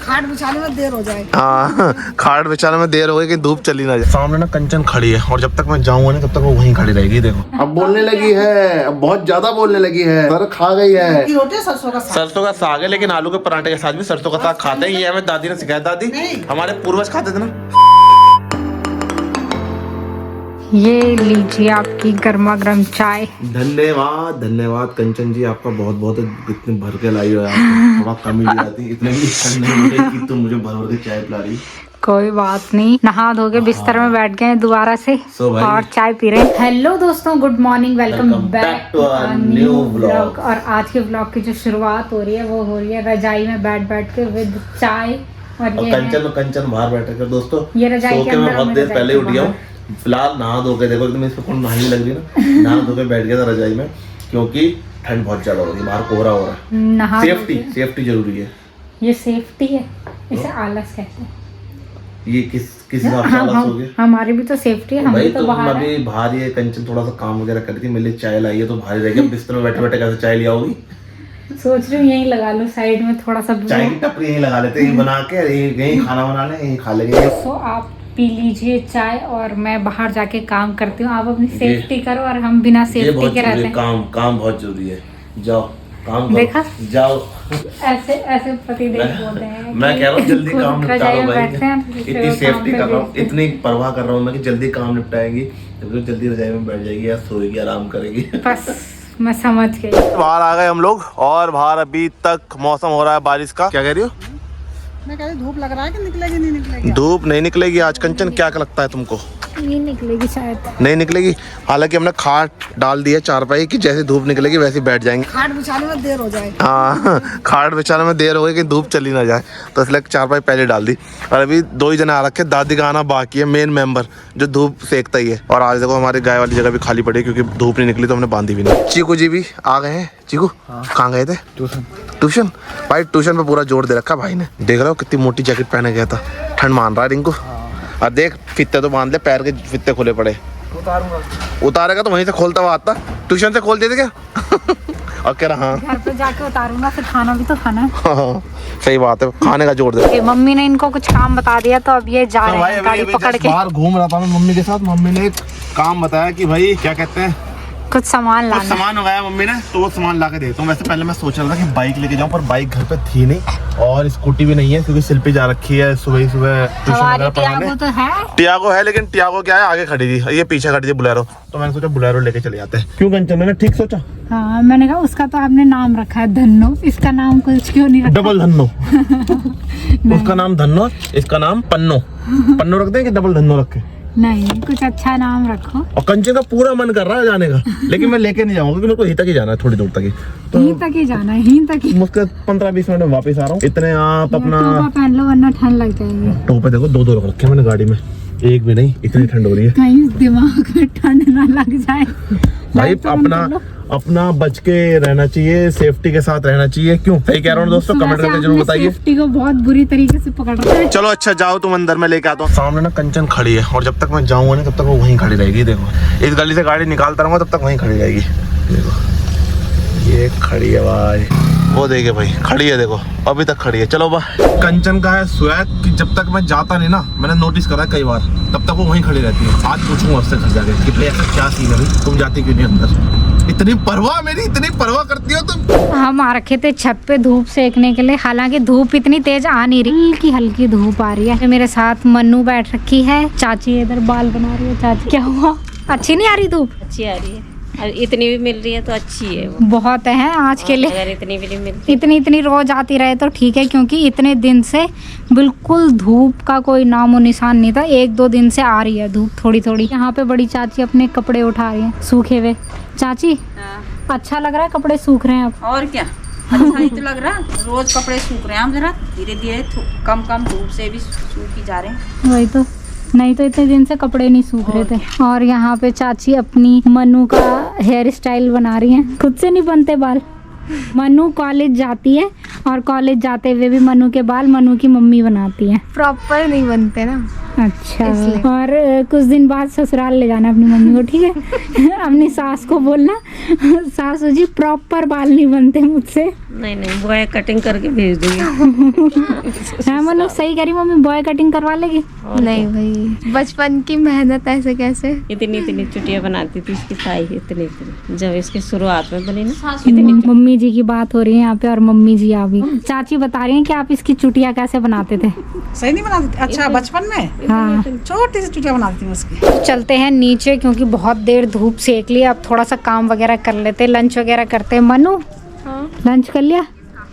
खाट बिछाने में देर हो जाए। हाँ, खाट बिछाने में देर हो गई कि धूप चली ना जाए। सामने ना कंचन खड़ी है और जब तक मैं जाऊंगा ना तब तक वो वहीं खड़ी रहेगी। देखो अब बोलने लगी है, अब बहुत ज्यादा बोलने लगी है, सर खा गई है। रोटी सरसों का साग है, लेकिन आलू के पराठे के साथ भी सरसों का साग खाते हैं। ये हमें दादी ने सिखाया। दादी हमारे पूर्वज खाते थे ना। ये लीजिए आपकी गर्मा गर्म चाय। धन्यवाद धन्यवाद कंचन जी, आपका बहुत बहुत। इतने भर के लाई हो आप, थोड़ा कम ही आती, इतने भी ठंड नहीं हो रही कि तुम मुझे भर भर के चाय पिला रही। कोई बात नहीं, नहा धो के बिस्तर में बैठ गए दोबारा से और चाय पी रहे हैं। हेलो दोस्तों, good morning, welcome back to our new vlog. और आज के व्लॉग की जो शुरुआत हो रही है वो हो रही है रजाई में बैठ बैठ के विद चाय। और ये कंचन बाहर बैठ कर दोस्तों, ये रजाई के अंदर बहुत देर पहले उठ गया हूँ। फिलहाल नहा धो के देखो, एकदम इसको कौन नहाने लग रही ना। नहा धो के बैठ गया था रजाई में, क्योंकि ठंड बहुत ज्यादा हो रही है, बाहर कोहरा हो रहा है। सेफ्टी जरूरी है। ये सेफ्टी है, इसे आलस कहते हैं। ये किस हिसाब से आलस हो गया? हमारी भी तो सेफ्टी है, हम भी तो बाहर अभी बाहर ही कंचन थोड़ा सा काम वगैरह करी थी, मेरे लिए चाय लाई है तो बाहर रह गया। बिस्तर में बैठे बैठे कैसे चाय लिया होगी? सोच रही हूँ यहीं लगा लूं साइड में, थोड़ा सा चाय की टपरी यहीं लगा लेते, यहीं बना के यहीं खाना बना ले, यहीं खा लेंगे। तो आप पी लीजिए चाय और मैं बाहर जाके काम करती हूँ। आप अपनी सेफ्टी करो और हम बिना सेफ्टी के रहते हैं। काम बहुत जरूरी है। जाओ काम करो। देखा? जाओ। ऐसे पतिदेव बोलते हैं। मैं कह रहा हूँ जल्दी काम निपटा लो भाई। इतनी सेफ्टी कर रहा हूँ, इतनी परवाह कर रहा हूँ मैं कि जल्दी काम निपटाएंगी, जल्दी रजाई में बैठ जाएगी या सोएगी, आराम करेगी। बस मैं समझ गई। बाहर आ गए हम लोग और बाहर अभी तक मौसम हो रहा है बारिश का। क्या कह रही हो? मैं कह रही धूप लग रहा है कि निकलेगी नहीं निकलेगी? धूप नहीं निकलेगी आज कंचन, क्या लगता है तुमको? नहीं निकलेगी शायद। नहीं निकलेगी, हालांकि हमने खाट डाल दी है चारपाई की, जैसे धूप निकलेगी वैसे बैठ जाएंगे। खाट बिछाने में देर हो जाए। हाँ, खाट बिछाने में देर हो गई कि धूप चली ना जाए, तो इसलिए चारपाई पहले डाल दी। और अभी 2 ही जने आ रखे, दादी का आना बाकी है, मेन मेंबर जो धूप सेकता ही है। और आज देखो हमारी गाय वाली जगह भी खाली पड़ी है, क्योंकि धूप नहीं निकली तो हमने बांधी भी नहीं। चीकू जी भी आ गए हैं। चीकू कहाँ गए थे? ट्यूशन भाई, ट्यूशन पे पूरा जोर दे रखा भाई ने। देख रहे हो कितनी मोटी जैकेट पहने गया था, ठंड मान रहा है रिंकू। और देख फित्ते तो बांध ले, पैर के फित्ते खुले पड़े। उतारेगा तो वहीं से खोलता हुआ आता। ट्यूशन से खोल देते क्या? और कह रहा हाँ घर पे जाके उतारूंगा, फिर खाना भी तो खाना है। हाँ, सही बात है, खाने का जोर दे। मम्मी ने इनको कुछ काम बता दिया तो अब ये जा रहे हैं गाड़ी पकड़ के। बाहर घूम रहा था मैं मम्मी के साथ, मम्मी ने एक काम बताया कि भाई क्या कहते हैं, कुछ सामान लाना। सामान मंगाया मम्मी ने, तो वो सामान ला के देता हूँ। वैसे पहले मैं सोच रहा था कि बाइक लेके जाऊँ, पर बाइक घर पे थी नहीं और स्कूटी भी नहीं है, क्योंकि शिल्पी जा रखी है सुबह हमारी टियागो तो है। टियागो है, लेकिन टियागो क्या है, आगे खड़ी थी, ये पीछे खड़ी थी बुलेरो। तो मैंने सोचा बुलेरो लेके चले जाते हैं। क्यों कंचन, मैंने ठीक सोचा? हाँ, मैंने कहा उसका तो आपने नाम रखा है धन्नो, इसका नाम कुछ क्यों नहीं रखा? डबल धन्नो। उसका नाम धन्नो, इसका नाम पन्नो। पन्नो रख दें कि डबल धन्नो रखे? नहीं, कुछ अच्छा नाम रखो। और कंचन का पूरा मन कर रहा है जाने का, लेकिन मैं लेके नहीं जाऊंगा, क्योंकि मेरे को यहीं तक ही जाना है, थोड़ी दूर तक ही। तो यहीं तक ही जाना है, यहीं तक ही। मुझसे 15-20 मिनट में वापस आ रहा हूँ। इतने आप अपना टोपा पहन लो वरना ठंड लग जाएगी। टोपे देखो 2 रख रखे मैंने गाड़ी में, एक भी नहीं, इतनी ठंड हो रही है। कहीं दिमाग में ठंड ना लग जाए भाई। अपना बच के रहना चाहिए, सेफ्टी के साथ रहना चाहिए। क्यों सही कह रहा हूँ दोस्तों? कमेंट करके जरूर बताइए। सेफ्टी को बहुत बुरी तरीके से पकड़ रहा है। चलो अच्छा जाओ तुम अंदर, में लेके आता हूँ। सामने ना कंचन खड़ी है और जब तक मैं जाऊंगा ना तब तक वो वहीं खड़ी रहेगी। देखो इस गली से गाड़ी निकालता रहूंगा तब तक वहीं खड़ी रहेगी। देखो ये खड़ी है भाई, वो देखे भाई खड़ी है, देखो अभी तक खड़ी है। चलो भाई, कंचन का है स्वैग कि जब तक मैं जाता नहीं ना, मैंने नोटिस करा कई बार, तब तक वो वहीं खड़ी रहती है। आज पूछूंगा उससे घर जाके कि भाई ऐसा क्या सीन है, तुम जाती क्यों नहीं अंदर? इतनी परवाह, मेरी इतनी परवाह करती हो तुम? हम आ रखे थे छत पे धूप सेकने के लिए, हालांकि धूप इतनी तेज आ नहीं रही, हल्की हल्की धूप आ रही है। मेरे साथ मन्नू बैठ रखी है, चाची इधर बाल बना रही है। चाची क्या हुआ, अच्छी नहीं आ रही धूप? अच्छी आ रही है, और इतनी भी मिल रही है तो अच्छी है वो। बहुत है आज के लिए, अगर इतनी भी नहीं मिलती, इतनी रोज आती रहे तो ठीक है, क्योंकि इतने दिन से बिल्कुल धूप का कोई नामो निशान नहीं था। 1-2 दिन से आ रही है धूप थोड़ी थोड़ी। यहाँ पे बड़ी चाची अपने कपड़े उठा रही हैं सूखे हुए। चाची अच्छा लग रहा है कपड़े सूख रहे हैं अब? और क्या अच्छा ही तो लग रहा, रोज कपड़े सूख रहे हैं हम, जरा धीरे धीरे कम धूप से भी सूख ही जा रहे हैं। वही तो, नहीं तो इतने दिन से कपड़े नहीं सूख रहे थे। और यहाँ पे चाची अपनी मनु का हेयर स्टाइल बना रही हैं, खुद से नहीं बनते बाल। मनु कॉलेज जाती है और कॉलेज जाते हुए भी मनु के बाल मनु की मम्मी बनाती है, प्रॉपर नहीं बनते ना। अच्छा, और कुछ दिन बाद ससुराल ले जाना अपनी मम्मी को, ठीक है? अपनी सास को बोलना सासू जी प्रॉपर बाल नहीं बनते मुझसे। नहीं बॉय कटिंग करके भेज दूंगी। है मनु सही करी मम्मी, बॉय कटिंग करवा लेगी। नहीं भाई, बचपन की मेहनत ऐसे कैसे। इतनी इतनी चुटिया बनाती थी इसकी ताई, इतनी इतनी जब इसकी शुरुआत में बनी ना। मम्मी जी की बात हो रही है यहाँ पे और मम्मी जी आ भी। चाची बता रही हैं कि आप इसकी चुटिया कैसे बनाते थे। सही नहीं बनाती थी? अच्छा, बचपन में हाँ, छोटी सी चुटिया बनाती थी उसकी। चलते हैं नीचे क्योंकि बहुत देर धूप सेक ली। अब थोड़ा सा काम वगैरह कर लेते, लंच वगैरह करते। मनु लंच कर लिया?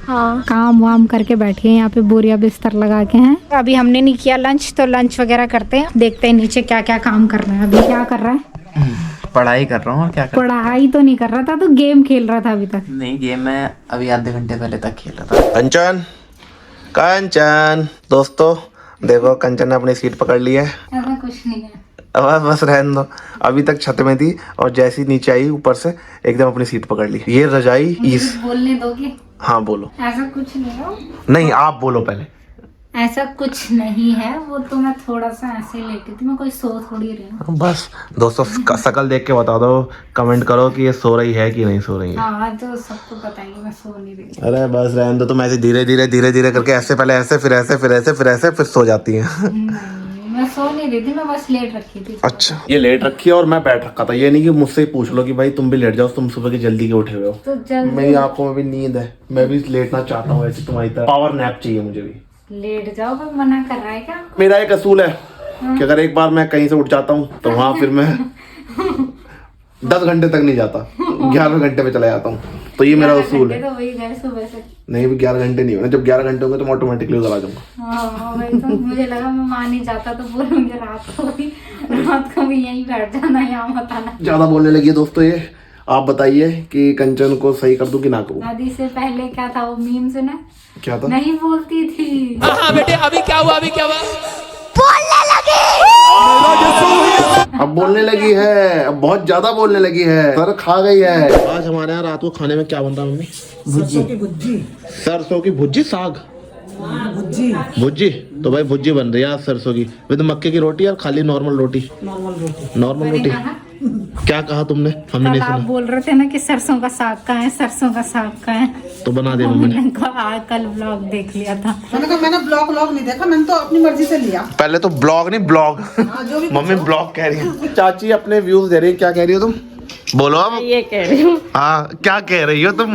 हाँ काम वाम करके बैठे हैं यहाँ पे, बोरिया बिस्तर लगा के हैं। अभी हमने नहीं किया लंच, तो लंच वगैरह करते हैं। देखते हैं नीचे क्या क्या काम कर रहे हैं। अभी क्या कर रहा है? पढ़ाई कर रहा हूँ और क्या कर पढ़ाई तो नहीं कर रहा था, तो गेम खेल रहा था अभी तक। नहीं, गेम मैं अभी आधे घंटे पहले तक खेल रहा था। कंचन, कंचन दोस्तों देखो, कंचन ने अपनी सीट पकड़ ली है। ऐसा कुछ नहीं है। बस बस रहने दो। अभी तक छत में थी और जैसे ही नीचे आई ऊपर से एकदम अपनी सीट पकड़ ली। ये रजाई इस बोलने दोगे? हाँ बोलो। ऐसा कुछ नहीं है। नहीं आप बोलो पहले। ऐसा कुछ नहीं है, वो तो मैं थोड़ा सा ऐसे लेटी थी, मैं कोई सो थोड़ी रही हूँ। बस दोस्तों शकल देख के बता दो, कमेंट करो कि ये सो रही है कि नहीं सो रही है। हाँ तो सबको पता ही मैं सो नहीं रही। अरे बस रहने दो, तुम ऐसे धीरे धीरे धीरे धीरे करके ऐसे पहले ऐसे फिर ऐसे फिर ऐसे फिर ऐसे फिर सो जाती हैं। मैं सो नहीं रही थी, मैं बस लेट रखी थी। अच्छा, ये लेट रखी है और मैं बैठ रखा था। ये नहीं कि मुझसे ही पूछ लो कि भाई तुम भी लेट जाओ, तुम सुबह की जल्दी के उठे हुए हो। तो जल्दी मेरी आंखों में भी नींद है, मैं भी लेटना चाहता हूँ ऐसे तुम्हारी तरह। पावर नैप चाहिए मुझे भी। लेट जाओ, पर मना कर रहा है क्या? मेरा एक असूल है कि अगर एक बार मैं कहीं से उठ जाता हूँ तो वहां फिर मैं 10 घंटे तक नहीं जाता, 11 घंटे में चला जाता हूँ। तो ये मेरा असूल है। तो वही घर सुबह से। नहीं भी 11 घंटे नहीं होने, जब 11 घंटे होंगे तो मैं ऑटोमेटिकली उधर आ जाऊंगा। हाँ वही तो, मुझे लगा मैं मान नहीं जाता तो बोलूंगी रात को भी यहीं बैठ जाना, यहाँ मत आना। ज्यादा बोलने लगी है दोस्तों ये। आप बताइए कि कंचन को सही कर दूं कि ना करूं। शादी से पहले क्या था वो मीम सुना? क्या था? नहीं बोलती थी। बेटे अभी क्या हुआ अब बोलने लगी है, अब बहुत ज्यादा बोलने लगी है, सर खा गई है। आज हमारे यहाँ रात को खाने में क्या बनता है मम्मी? भुज्जी। सरसों की भुज्जी, साग भुज्जी। भुज्जी। तो भाई भुज्जी बन रही है आज सरसों की। विद मक्के की रोटी और खाली नॉर्मल रोटी? नॉर्मल रोटी। क्या कहा तुमने? हमने नहीं आप सुना। बोल रहे थे ना कि सरसों का साग का है, सरसों का साग का है, तो बना दिया मम्मी ने। मैंने कहा कल ब्लॉग देख लिया था। मैंने कहा मैंने ब्लॉग नहीं देखा, मैंने तो अपनी मर्जी से लिया। पहले तो ब्लॉग नहीं ब्लॉग। जो भी मम्मी ब्लॉग कह रही है। चाची अपने व्यूज दे रही है, क्या कह रही हो तुम? बोलो अब। ये कह रही हूँ हाँ क्या कह रही हो तुम?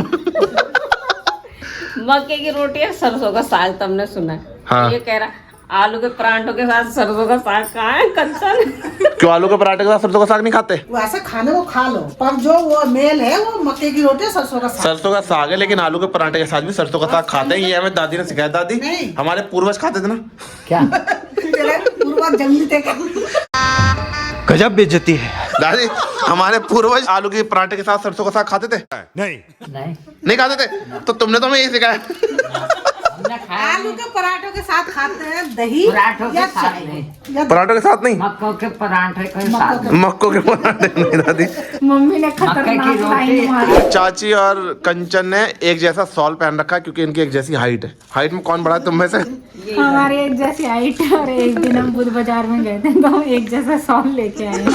मक्के की रोटी और सरसों का साग, तुमने सुना है? हाँ। ये कह रहा आलू के परांठों के साथ सरसों का साग कहाँ है कंचन? क्यों आलू के पराठे के साथ सरसों का साग नहीं खाते? वो ऐसे खाने को खा लो, पर जो वो मेल है वो मक्के की रोटी सरसों का साग। सरसों का साग है, लेकिन आलू के पराठे के साथ भी सरसों का साग खाते हैं। ये हमें दादी ने सिखाया। दादी नहीं। हमारे पूर्वज खाते थे ना। पूर्वज जंगली थे क्या? गजब बेइज्जती है। दादी हमारे पूर्वज आलू के पराठे के साथ सरसों का साग खाते थे? नहीं खाते थे। तो तुमने तो हमें यही सिखाया। आलू के पराठों के साथ खाते हैं दही या चाय। पराठों के साथ नहीं, मक्कों के पराठे के साथ। मक्कों के पराठे नहीं दादी। मम्मी ने खतरनाक लाइन मारी। चाची और कंचन ने एक जैसा शॉल पहन रखा है क्योंकि इनकी एक जैसी हाइट है। हाइट में कौन बड़ा है तुम में से? हमारी एक जैसी हाइट है और एक दिन हम बुध बाजार में गए थे तो एक जैसा शॉल लेके आए।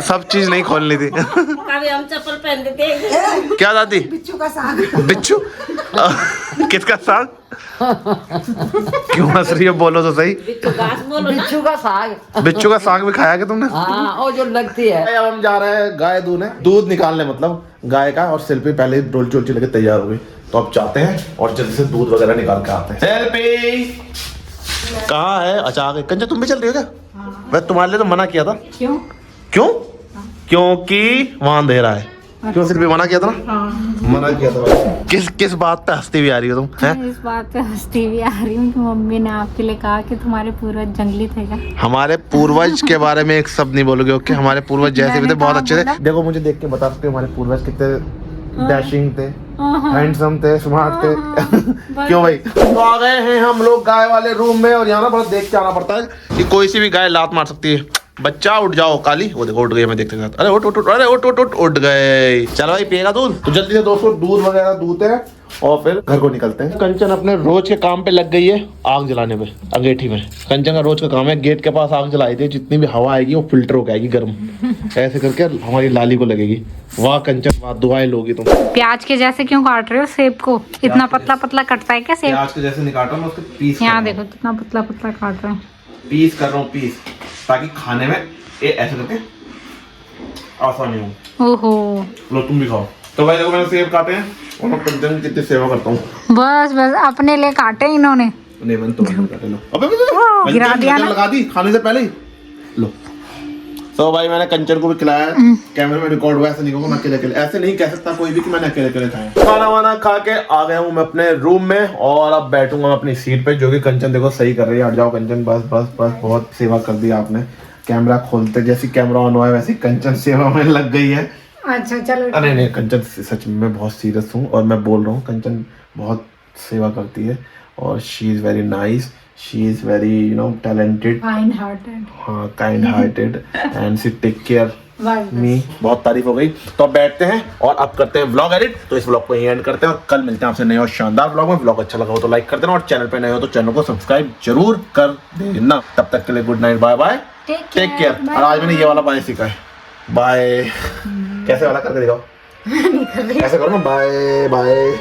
सब चीज नहीं खोलनी थी। कभी हम चप्पल पहन देते। क्या दादी? बिच्छू का साग। बिच्छू? किसका साग? क्यों हंस रही हो? बोलो तो सही। घास बोलो ना। बिच्छू का साग। बिच्छू का साग भी खाया क्या तुमने? हाँ वो जो लगती है। अब हम जा रहे हैं गाय दूध निकालने, मतलब गाय का। और सेल्फी पहले डोलची वोलची लेके तैयार हो गई, तो अब जाते हैं और जल्दी से दूध वगैरह निकाल के आते हैं। सेल्फी कहाँ है? अच्छा आ गई। कंचन तुम भी चल रही हो क्या? मैं तुम्हारे लिए तो मना किया था। क्यों? क्यों? क्योंकि वहां अंधेरा है। क्यों? सिर्फ मना किया था ना। मना किया था। किस बात पे हंसती हुई आ रही हो तुम? हैं? इस बात पे हंसती हुई आ रही हूँ कि मम्मी ने आपके लिए कहा कि तुम्हारे पूर्वज जंगली थे क्या? हमारे पूर्वज के बारे में एक शब्द नहीं बोलोगे, ओके? हमारे पूर्वज जैसे भी थे बहुत अच्छे थे। देखो मुझे देख के बता सकते हो हमारे पूर्वज कितने डैशिंग थे, हैंडसम थे, स्मार्ट थे। क्यों भाई? तो आ गए हैं हम लोग गाय वाले रूम में और यहाँ ना बड़ा देख के आना पड़ता है कि कोई सी भी गाय लात मार सकती है। बच्चा उठ जाओ काली, वो देखो उठ गई। मैं देखते साथ, अरे उठ उठ उठ, अरे उठ उठ उठ उठ गए। चलो भाई पिएगा दूध? तो जल्दी से दोस्तों दूध वगैरह दूधते हैं और फिर घर को निकलते हैं। कंचन अपने रोज के काम पे लग गई है, आग जलाने पे अंगीठी में। कंचन का रोज का काम है, गेट के पास आग जलाई थी, जितनी भी हवा आएगी वो फिल्टर हो जाएगी गर्म, ऐसे करके हमारी लाली को लगेगी। वाह कंचन, वाह दुआएं लोगी तुम। प्याज के जैसे क्यों काट रहे हो सेब को? इतना पतला पतला कटता है क्या सेब? प्याज के जैसे नहीं काट रहा हूँ, उसके पीस। यहाँ देखो कितना पतला पतला काट रहे हैं। पीस कर रहा हूँ, पीस, ताकि खाने में ये ऐसे करके आसानी हो। ओहो, लो तुम भी खाओ। तो भाई देखो मैंने सेब काटे हैं और मैं कंचन की कितनी सेवा करता हूँ। बस बस अपने लिए काटे इन्होंने। नहीं मैंने तो काटे। लो अबे गिरा दिया ना। लगा दी खाने से पहले ही। लो तो भाई मैंने कंचन को भी खिलाया। कैमरे में रिकॉर्ड हुआ, ऐसे नहीं कहूँगा मैं अकेले अकेले, ऐसे नहीं कह सकता कोई भी कि मैंने अकेले अकेले खाया। खाना वाना खा के आ गया हूँ मैं अपने रूम में और अब बैठूंगा मैं अपनी सीट पे, जो कि कंचन देखो सही कर रही है। हट जाओ कंचन, बस बस बस, बहुत सेवा कर दी आपने। कैमरा खोलते जैसे कैमरा ऑन हुआ है वैसे कंचन सेवा में लग गई है। अच्छा चलो। अरे नहीं कंचन सच में मैं बहुत सीरियस हूँ और मैं बोल रहा हूँ, कंचन बहुत सेवा करती है और she is very nice, she is very you know talented, kind hearted. हाँ kind hearted and she take care me. बहुत तारीफ हो गई। तो अब बैठते हैं और अब करते हैं व्लॉग एडिट। तो इस व्लॉग को यहीं एंड करते हैं और कल मिलते हैं आपसे नए और शानदार व्लॉग में। व्लॉग अच्छा लगा हो तो लाइक कर देना और चैनल पे नए हो तो चैनल को सब्सक्राइब जरूर कर देना। तब तक के लिए good night, bye bye, take care. और आज मैंने ये वाला बाय सीखा है, बाय। कैसे वाला करके दिखाओ? ऐसे करो ना, बाय बाय।